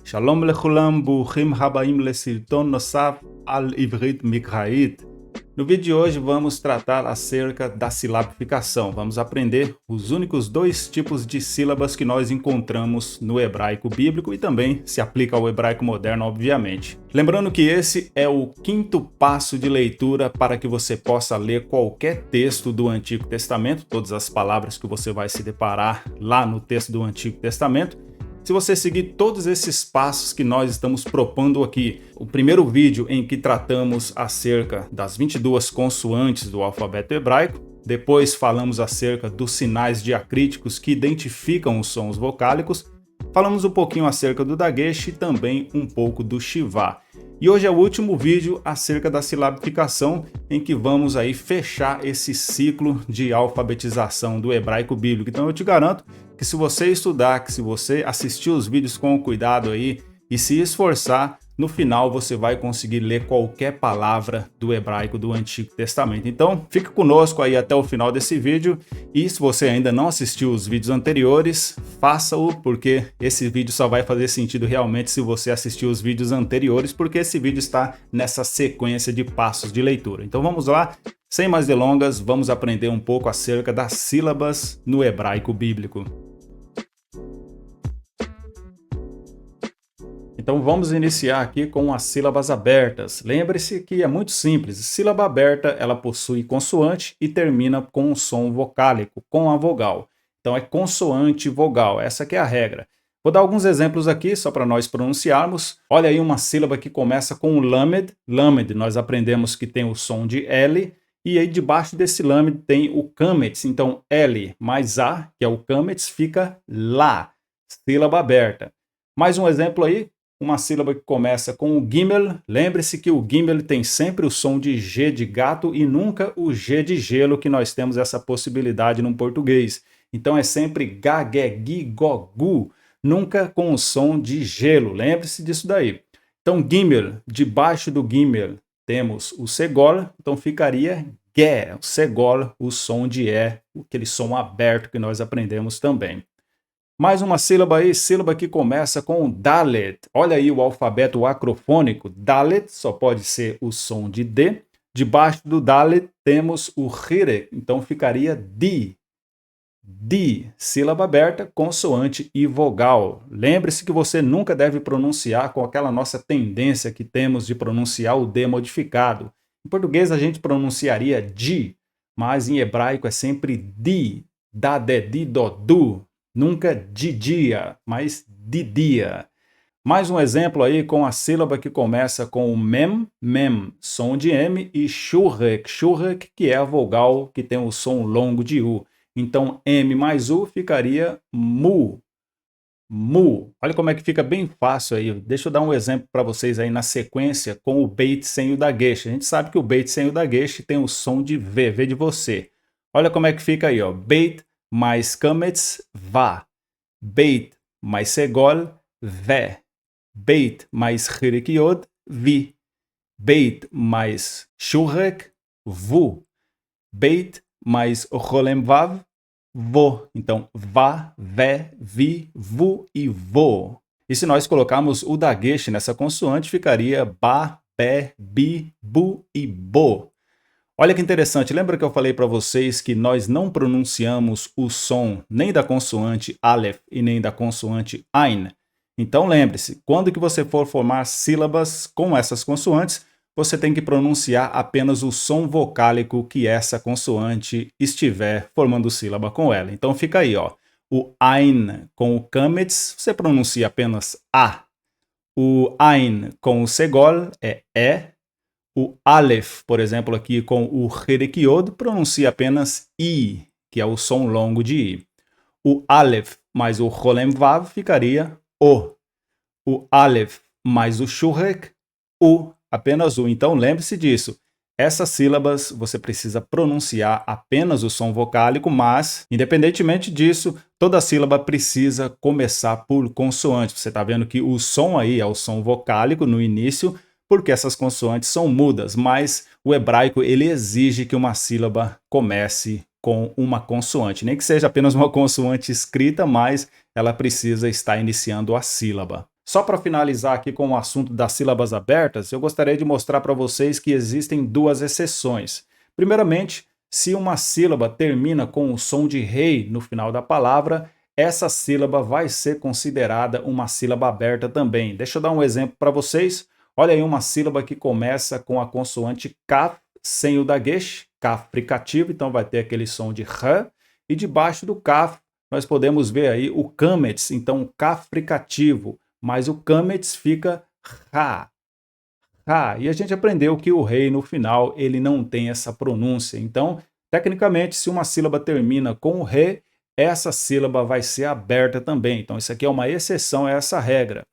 Shalom lechulam, buchim habaim lesirton nosaf al ivrit mikrait. No vídeo de hoje vamos tratar acerca da silabificação. Vamos aprender os únicos dois tipos de sílabas que nós encontramos no hebraico bíblico e também se aplica ao hebraico moderno, obviamente. Lembrando que esse é o quinto passo de leitura para que você possa ler qualquer texto do Antigo Testamento, todas as palavras que você vai se deparar lá no texto do Antigo Testamento. Se você seguir todos esses passos que nós estamos propondo aqui, o primeiro vídeo em que tratamos acerca das 22 consoantes do alfabeto hebraico, depois falamos acerca dos sinais diacríticos que identificam os sons vocálicos, falamos um pouquinho acerca do dagesh e também um pouco do shivá. E hoje é o último vídeo acerca da silabificação, em que vamos aí fechar esse ciclo de alfabetização do hebraico bíblico. Então eu te garanto que se você estudar, que se você assistir os vídeos com cuidado aí e se esforçar, no final você vai conseguir ler qualquer palavra do hebraico do Antigo Testamento. Então fique conosco aí até o final desse vídeo e se você ainda não assistiu os vídeos anteriores, faça-o, porque esse vídeo só vai fazer sentido realmente se você assistir os vídeos anteriores, porque esse vídeo está nessa sequência de passos de leitura. Então vamos lá, sem mais delongas, vamos aprender um pouco acerca das sílabas no hebraico bíblico. Então vamos iniciar aqui com as sílabas abertas. Lembre-se que é muito simples. Sílaba aberta, ela possui consoante e termina com um som vocálico, com a vogal. Então é consoante e vogal, essa que é a regra. Vou dar alguns exemplos aqui, só para nós pronunciarmos. Olha aí uma sílaba que começa com o lamed. Lamed, nós aprendemos que tem o som de L. E aí debaixo desse lamed tem o kametz. Então L mais A, que é o kametz, fica lá. Sílaba aberta. Mais um exemplo aí. Uma sílaba que começa com o gimel. Lembre-se que o gimel tem sempre o som de G de gato e nunca o G de gelo, que nós temos essa possibilidade no português. Então é sempre ga, ge, gi, go, gu, nunca com o som de gelo. Lembre-se disso daí. Então gimel, debaixo do gimel temos o segol, então ficaria ge, o segol, o som de E, aquele som aberto que nós aprendemos também. Mais uma sílaba aí, sílaba que começa com dalet. Olha aí o alfabeto acrofônico. Dalet só pode ser o som de D. Debaixo do dalet temos o hirek, então ficaria di. Di, sílaba aberta, consoante e vogal. Lembre-se que você nunca deve pronunciar com aquela nossa tendência que temos de pronunciar o D modificado. Em português a gente pronunciaria di, mas em hebraico é sempre di, da, de, di, do, du. Nunca de dia, mas de dia. Mais um exemplo aí com a sílaba que começa com o mem, mem, som de M, e shurek, shurek, que é a vogal que tem o som longo de U. Então, M mais U ficaria mu, mu. Olha como é que fica bem fácil aí. Deixa eu dar um exemplo para vocês aí na sequência com o beit sem o dagesh. A gente sabe que o beit sem o dagesh tem o som de V, V de você. Olha como é que fica aí, ó. Beit mais kametz, vá. Beit mais segol, vé. Beit mais hirek yod, vi. Beit mais shurek, vu. Beit mais rolem vav, vo. Então, vá, vé, vi, vu e vo. E se nós colocarmos o dagesh nessa consoante, ficaria ba, bé, bi, bu e bo. Olha que interessante, lembra que eu falei para vocês que nós não pronunciamos o som nem da consoante Aleph e nem da consoante Ain? Então lembre-se, quando que você for formar sílabas com essas consoantes, você tem que pronunciar apenas o som vocálico que essa consoante estiver formando sílaba com ela. Então fica aí, ó. O Ain com o kametz, você pronuncia apenas A. O Ain com o segol é E. O Aleph, por exemplo, aqui com o hirek yod, pronuncia apenas I, que é o som longo de I. O Aleph mais o rolem vav ficaria O. O Aleph mais o shurek, U, apenas U. Então lembre-se disso. Essas sílabas você precisa pronunciar apenas o som vocálico, mas, independentemente disso, toda sílaba precisa começar por consoante. Você está vendo que o som aí é o som vocálico no início, porque essas consoantes são mudas, mas o hebraico ele exige que uma sílaba comece com uma consoante, nem que seja apenas uma consoante escrita, mas ela precisa estar iniciando a sílaba. Só para finalizar aqui com o assunto das sílabas abertas, eu gostaria de mostrar para vocês que existem duas exceções. Primeiramente, se uma sílaba termina com o som de rei no final da palavra, essa sílaba vai ser considerada uma sílaba aberta também. Deixa eu dar um exemplo para vocês. Olha aí uma sílaba que começa com a consoante kaf sem o dagesh, kaf fricativo, então vai ter aquele som de r, e debaixo do kaf nós podemos ver aí o kametz, então kaf fricativo, mas o kametz fica ra. E a gente aprendeu que o rei no final ele não tem essa pronúncia. Então, tecnicamente, se uma sílaba termina com o re, essa sílaba vai ser aberta também. Então, isso aqui é uma exceção a essa regra.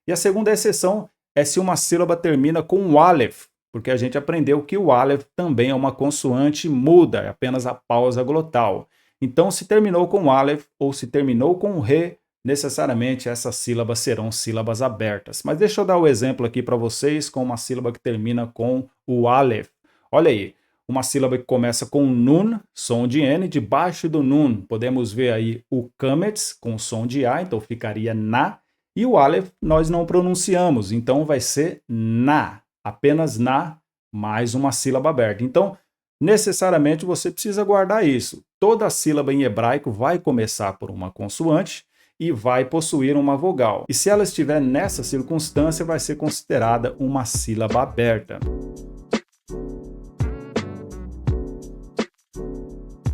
E a segunda exceção é se uma sílaba termina com o aleph, porque a gente aprendeu que o aleph também é uma consoante muda, é apenas a pausa glotal. Então, se terminou com o aleph ou se terminou com o re, necessariamente essas sílabas serão sílabas abertas. Mas deixa eu dar o exemplo aqui para vocês com uma sílaba que termina com o aleph. Olha aí, uma sílaba que começa com nun, som de N, debaixo do nun podemos ver aí o kametz com som de A, então ficaria na, e o aleph nós não pronunciamos, então vai ser na, apenas na, mais uma sílaba aberta. Então, necessariamente você precisa guardar isso. Toda sílaba em hebraico vai começar por uma consoante e vai possuir uma vogal. E se ela estiver nessa circunstância, vai ser considerada uma sílaba aberta.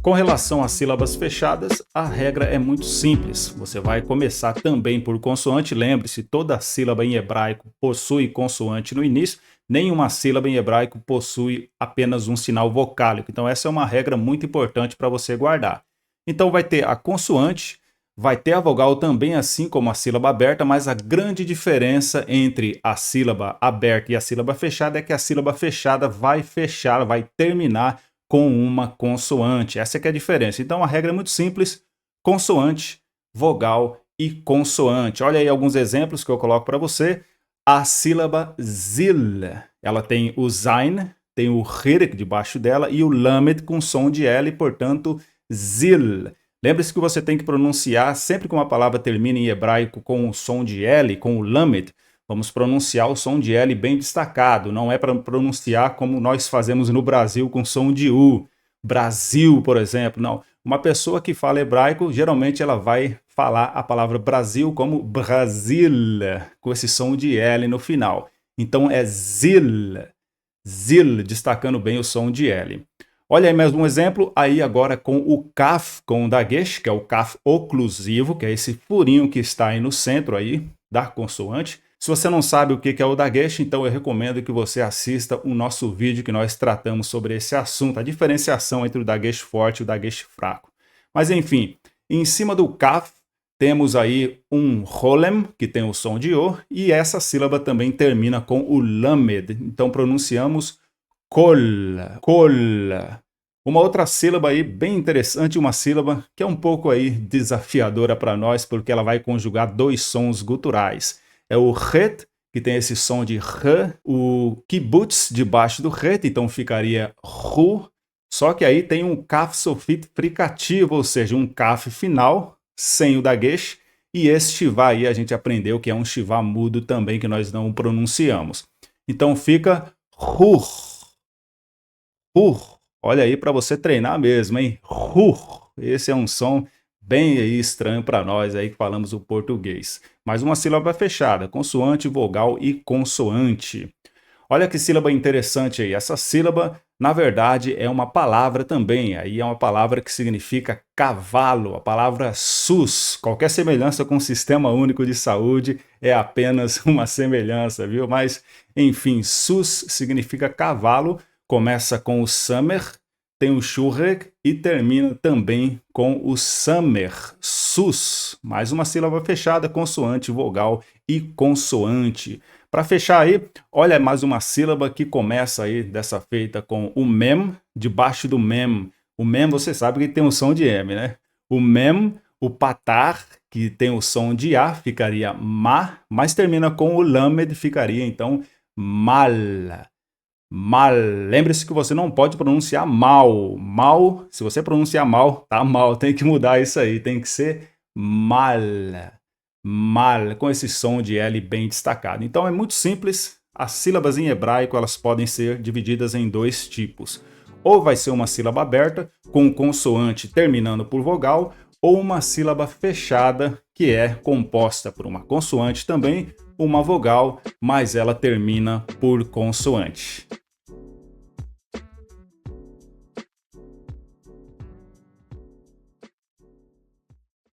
Com relação às sílabas fechadas, a regra é muito simples. Você vai começar também por consoante. Lembre-se, toda sílaba em hebraico possui consoante no início. Nenhuma sílaba em hebraico possui apenas um sinal vocálico. Então essa é uma regra muito importante para você guardar. Então vai ter a consoante, vai ter a vogal também, assim como a sílaba aberta, mas a grande diferença entre a sílaba aberta e a sílaba fechada é que a sílaba fechada vai fechar, vai terminar com uma consoante. Essa é que é a diferença. Então a regra é muito simples: consoante, vogal e consoante. Olha aí alguns exemplos que eu coloco para você. A sílaba zil, ela tem o zain, tem o hirek debaixo dela e o lamed com som de L, portanto zil. Lembre-se que você tem que pronunciar, sempre que uma palavra termina em hebraico com o som de L, com o lamed, vamos pronunciar o som de L bem destacado. Não é para pronunciar como nós fazemos no Brasil com som de U. Brasil, por exemplo. Não. Uma pessoa que fala hebraico, geralmente ela vai falar a palavra Brasil como Brasil, com esse som de L no final. Então é zil, zil, destacando bem o som de L. Olha aí mais um exemplo, aí agora com o kaf, com o dagesh, que é o kaf oclusivo, que é esse furinho que está aí no centro aí da consoante. Se você não sabe o que é o dagesh, então eu recomendo que você assista o nosso vídeo que nós tratamos sobre esse assunto, a diferenciação entre o dagesh forte e o dagesh fraco. Mas enfim, em cima do kaf temos aí um rolem, que tem o som de O, e essa sílaba também termina com o lamed, então pronunciamos kol, kol. Uma outra sílaba aí bem interessante, uma sílaba que é um pouco aí desafiadora para nós, porque ela vai conjugar dois sons guturais. É o het, que tem esse som de r, o kibutz debaixo do het, então ficaria ru, só que aí tem um kaf sofit fricativo, ou seja, um kaf final, sem o dagesh, e esse shivá aí a gente aprendeu que é um shivá mudo também, que nós não pronunciamos. Então fica rur, rur. Olha aí para você treinar mesmo, hein? Esse é um som bem aí estranho para nós aí que falamos o português. Mais uma sílaba fechada, consoante, vogal e consoante. Olha que sílaba interessante aí. Essa sílaba, na verdade, é uma palavra também. Aí é uma palavra que significa cavalo, a palavra SUS. Qualquer semelhança com o Sistema Único de Saúde é apenas uma semelhança, viu? Mas, enfim, SUS significa cavalo. Começa com o samer, tem o shurek e termina também com o samer, sus. Mais uma sílaba fechada, consoante, vogal e consoante. Para fechar aí, olha mais uma sílaba que começa aí dessa feita com o mem, debaixo do mem. O mem você sabe que tem o som de M, né? O mem, o patar, que tem o som de A, ficaria ma, mas termina com o lamed, ficaria então mal. Mal. Lembre-se que você não pode pronunciar mal. Mal, se você pronunciar mal, tá mal. Tem que mudar isso aí. Tem que ser mal. mal, com esse som de L bem destacado. Então é muito simples, as sílabas em hebraico elas podem ser divididas em dois tipos. Ou vai ser uma sílaba aberta, com consoante terminando por vogal, ou uma sílaba fechada, que é composta por uma consoante também, uma vogal, mas ela termina por consoante.